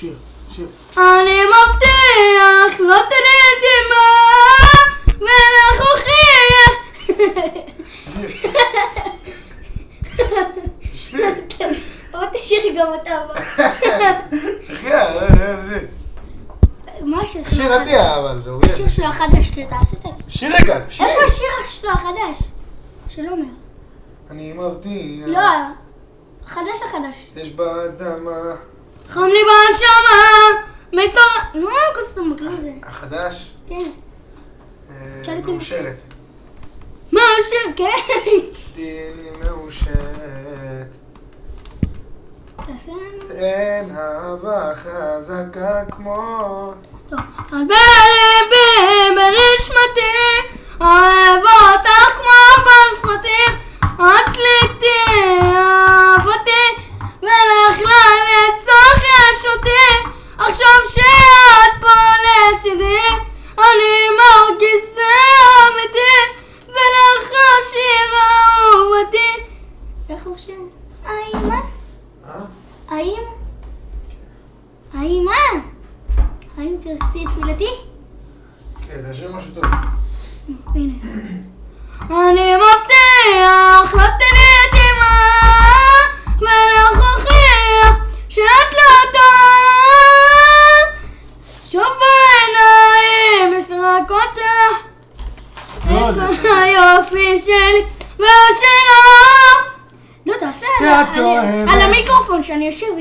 זהו, שיר. אני מבטיח, לא תרד דמעה, ולך אוכיח. שיר. אבל תשאיר גם אתה. אחי, שיר. מה השיר שלו? שיר עתיה, אבל... השיר שלו החדש, תעשה את זה. שיר רגע, שיר. איפה השיר שלו החדש? שלא אומר. אני מבטיח. לא, החדש. יש באדמה. חם לי בנשמה, מתור... נו, קוסם, לא זה. החדש? כן. מאושרת. מאושר, כן. תהיי לי מאושרת. תעשה לנו. אין אהבה חזקה כמו... טוב. על בליבי, בנשמתי, אוהב אותך כמו בסרטים, את ליטי, אהב אותי, ולך לנצח יש אותי, עכשיו שאת פה לצידי, אני מרגיש זה אמיתי, ולך השיר אהובתי. איך הוא שם? האמא? האם תרצי תפילתי? כן, תשאיר משהו טוב. הנה. אני מבטיח, לא תראי דמעה, ולך אוכיח שאת לא טועה. שוב בעיניים יש רק אותך, את היופי שלי והשלך. לא, תעשה על המיקרופון שאני אשב.